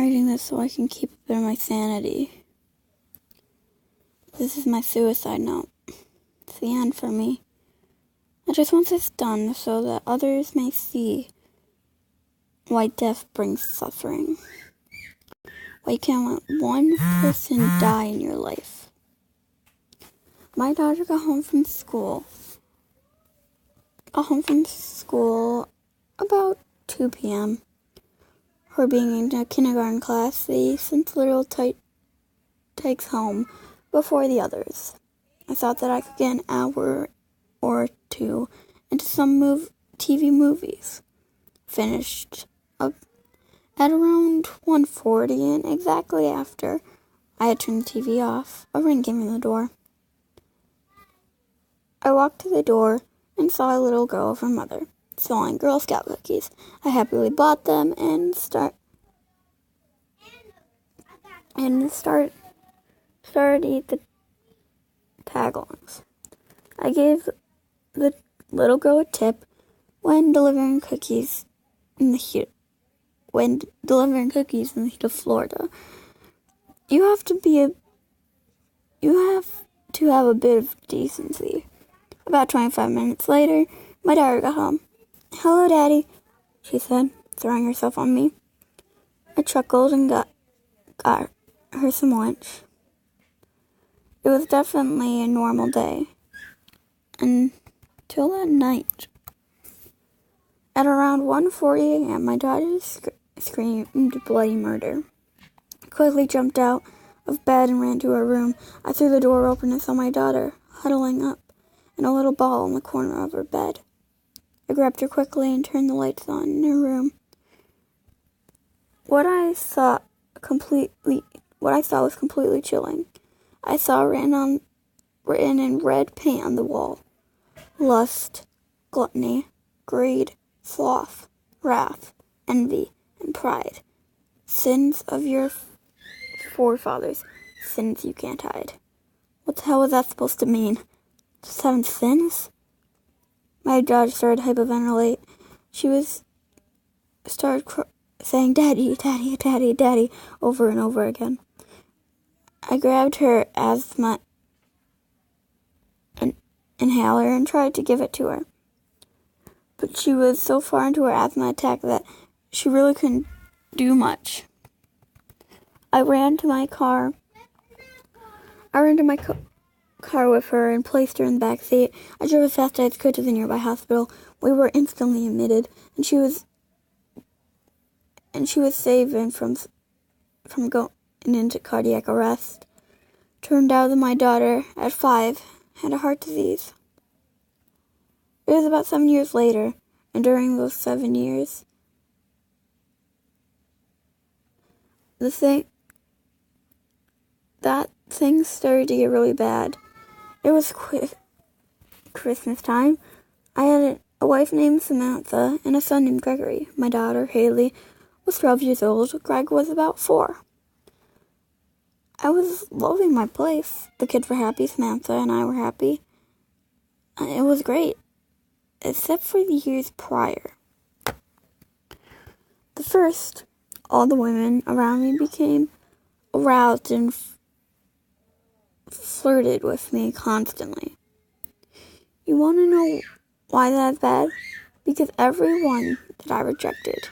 writing this so I can keep a bit of my sanity. This is my suicide note. It's the end for me. I just want this done so that others may see why death brings suffering. Why you can't let one person die in your life. My daughter got home from school about 2 p.m. Her being in a kindergarten class, the since little takes home before the others. I thought that I could get an hour or two into some TV movies. Finished up at around 1:40, and exactly after I had turned the TV off, a ring came in the door. I walked to the door and saw a little girl with her mother selling Girl Scout cookies. I happily bought them and started to eat the tagalongs. I gave the little girl a tip when delivering cookies in the heat of Florida. You have to have a bit of decency. About 25 minutes later, my daughter got home. "Hello, Daddy," she said, throwing herself on me. I chuckled and got her some lunch. It was definitely a normal day. Until that night. At around 1:40 a.m., my daughter screamed bloody murder. I quickly jumped out of bed and ran to her room. I threw the door open and saw my daughter huddling up in a little ball in the corner of her bed. I grabbed her quickly and turned the lights on in her room. What I saw was completely chilling. I saw written in red paint on the wall: lust, gluttony, greed, sloth, wrath, envy, and pride. Sins of your forefathers, sins you can't hide. What the hell was that supposed to mean? Just 7 sins? My daughter started to hyperventilate. She started saying, "Daddy, Daddy, Daddy, Daddy," over and over again. I grabbed her asthma inhaler and tried to give it to her. But she was so far into her asthma attack that she really couldn't do much. I ran to my car with her and placed her in the back seat. I drove as fast as I could to the nearby hospital. We were instantly admitted, and she was saved from going into cardiac arrest. Turned out that my daughter, at 5, had a heart disease. It was about 7 years later, and during those 7 years, things started to get really bad. It was Christmas time. I had a wife named Samantha and a son named Gregory. My daughter, Haley, was 12 years old. Greg was about 4. I was loving my place. The kids were happy. Samantha and I were happy. It was great, except for the years prior. The first, all the women around me became aroused and flirted with me constantly. You want to know why that's bad? Because everyone that I rejected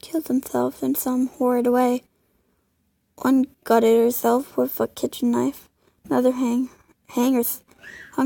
killed themselves in some horrid way. One gutted herself with a kitchen knife. Another hung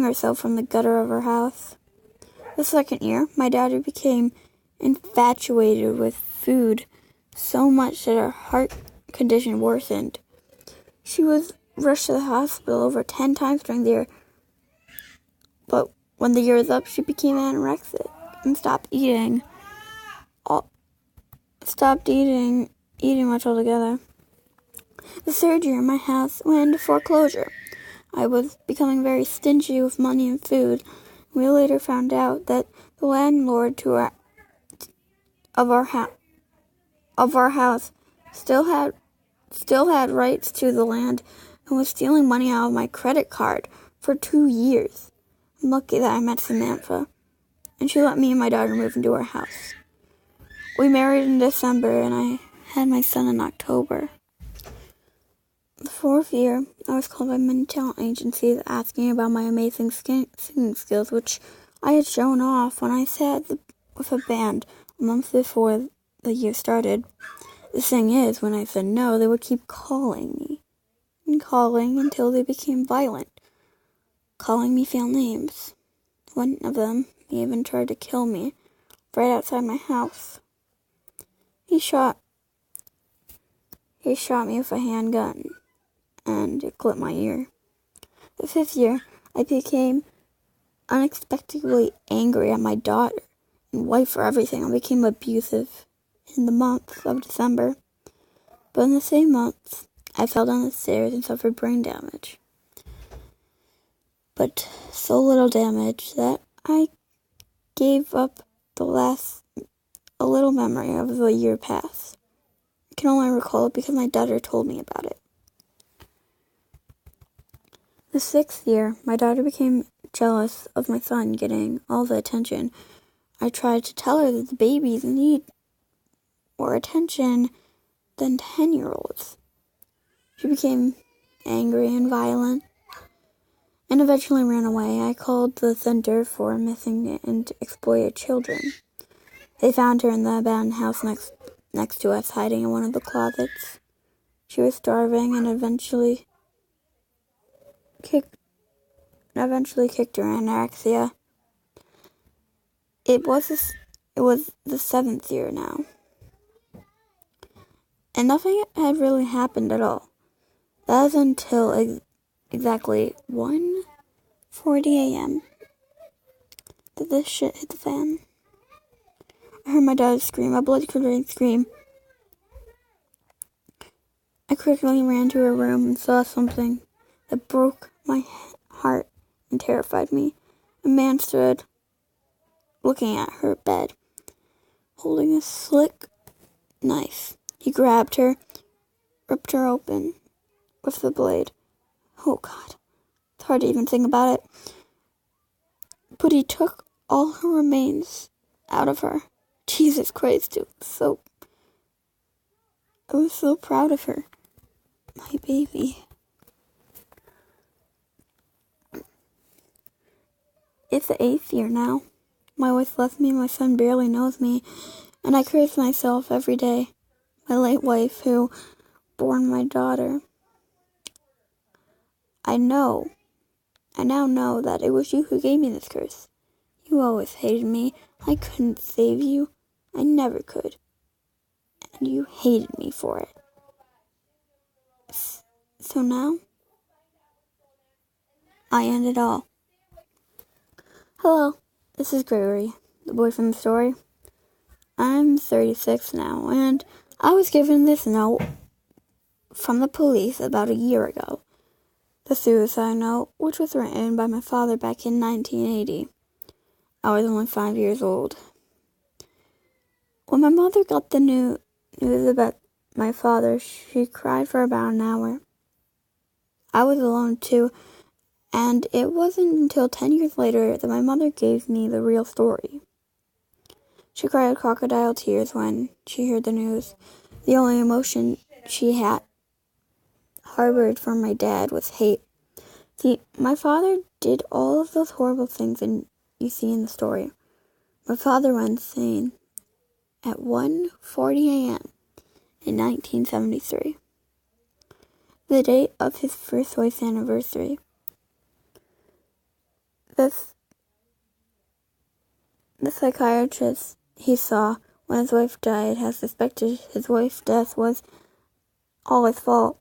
herself from the gutter of her house. The second year, my daughter became infatuated with food so much that her heart condition worsened. She was rushed to the hospital over 10 times during the year. But when the year was up, she became anorexic and stopped eating much altogether. The third year, my house went into foreclosure. I was becoming very stingy with money and food. We later found out that the landlord of our house still had rights to the land and was stealing money out of my credit card for 2 years. I'm lucky that I met Samantha, and she let me and my daughter move into our house. We married in December, and I had my son in October. The 4th year, I was called by many talent agencies asking about my amazing singing skills, which I had shown off when I sat with a band a month before the year started. The thing is, when I said no, they would keep calling me and calling until they became violent, calling me foul names. One of them even tried to kill me right outside my house. He shot me with a handgun, and it clipped my ear. The 5th year, I became unexpectedly angry at my daughter and wife for everything. I became abusive in the month of December. But in the same month, I fell down the stairs and suffered brain damage. But so little damage that I gave up a little memory of the year past. I can only recall it because my daughter told me about it. The 6th year, my daughter became jealous of my son getting all the attention. I tried to tell her that the babies need more attention than 10-year-olds. She became angry and violent and eventually ran away. I called the Center for Missing and Exploited Children. They found her in the abandoned house next to us, hiding in one of the closets. She was starving and eventually kicked her anorexia. It was the 7th year now, and nothing had really happened at all. That was until exactly 1:40 a.m. that this shit hit the fan. I heard my daughter scream, a blood-curdling scream. I quickly ran to her room and saw something that broke my heart and terrified me. A man stood looking at her bed, holding a slick knife. He grabbed her, ripped her open with the blade. Oh God, it's hard to even think about it. But he took all her remains out of her. Jesus Christ, I was so proud of her. My baby. It's the 8th year now. My wife left me, my son barely knows me, and I curse myself every day. My late wife, who bore my daughter. I now know that it was you who gave me this curse. You always hated me. I couldn't save you. I never could. And you hated me for it. So now, I end it all. Hello, this is Gregory, the boy from the story. I'm 36 now, and I was given this note from the police about a year ago. The suicide note, which was written by my father back in 1980. I was only 5 years old. When my mother got the news about my father, she cried for about an hour. I was alone too, and it wasn't until 10 years later that my mother gave me the real story. She cried crocodile tears when she heard the news. The only emotion she had harbored for my dad was hate. See, my father did all of those horrible things you see in the story. My father went insane at 1:40 a.m. in 1973, the date of his first wife's anniversary. The psychiatrist he saw when his wife died has suspected his wife's death was all his fault.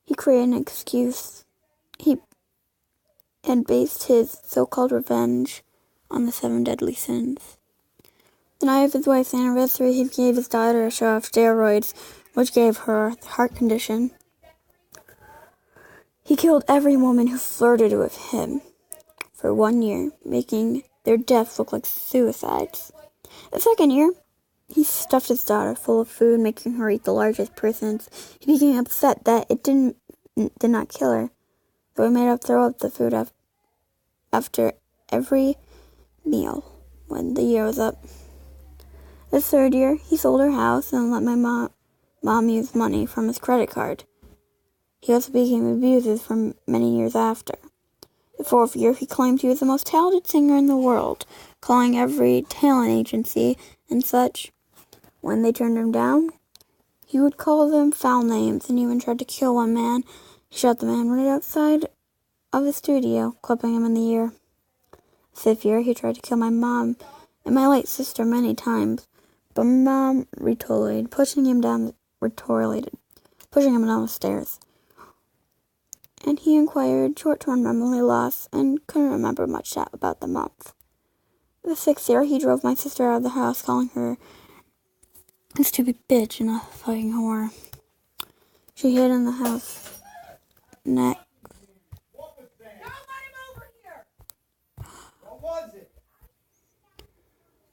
He created an excuse and based his so-called revenge on the 7 deadly sins. The night of his wife's anniversary, he gave his daughter a shot of steroids, which gave her a heart condition. He killed every woman who flirted with him for 1 year, making their deaths look like suicides. The 2nd year, he stuffed his daughter full of food, making her eat the largest portions. He became upset that it did not kill her, so he made her throw up the food after every meal when the year was up. The 3rd year, he sold her house and let my Mom used money from his credit card. He also became abusive for many years after. The fourth year, he claimed he was the most talented singer in the world, calling every talent agency and such. When they turned him down, he would call them foul names and even tried to kill one man. He shot the man right outside of the studio, clipping him in the ear. The fifth year, he tried to kill my mom and my late sister many times, but Mom retaliated, pushing him down the stairs. And he acquired short-term memory loss and couldn't remember much about the month. The sixth year, he drove my sister out of the house, calling her a stupid bitch and a fucking whore. She hid in the house next.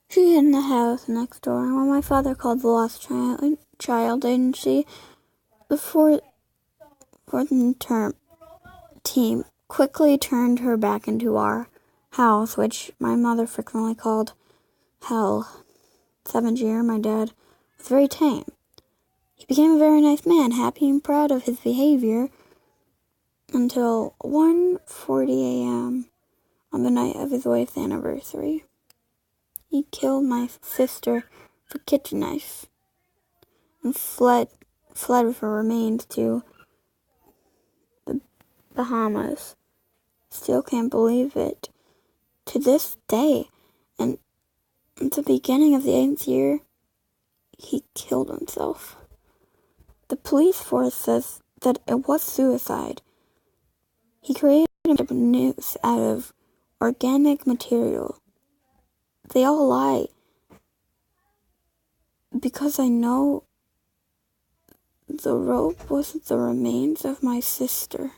She hid in the house next door, and when my father called the lost child agency, the fourth term team quickly turned her back into our house, which my mother frequently called hell. Seventh year, my dad was very tame. He became a very nice man, happy and proud of his behavior, until 1:40 a.m. on the night of his wife's anniversary. He killed my sister with a kitchen knife and fled with her remains to the Bahamas. Still can't believe it to this day. And at the beginning of the 8th year, he killed himself. The police force says that it was suicide. He created a noose out of organic material. They all lie. Because I know the rope wasn't the remains of my sister.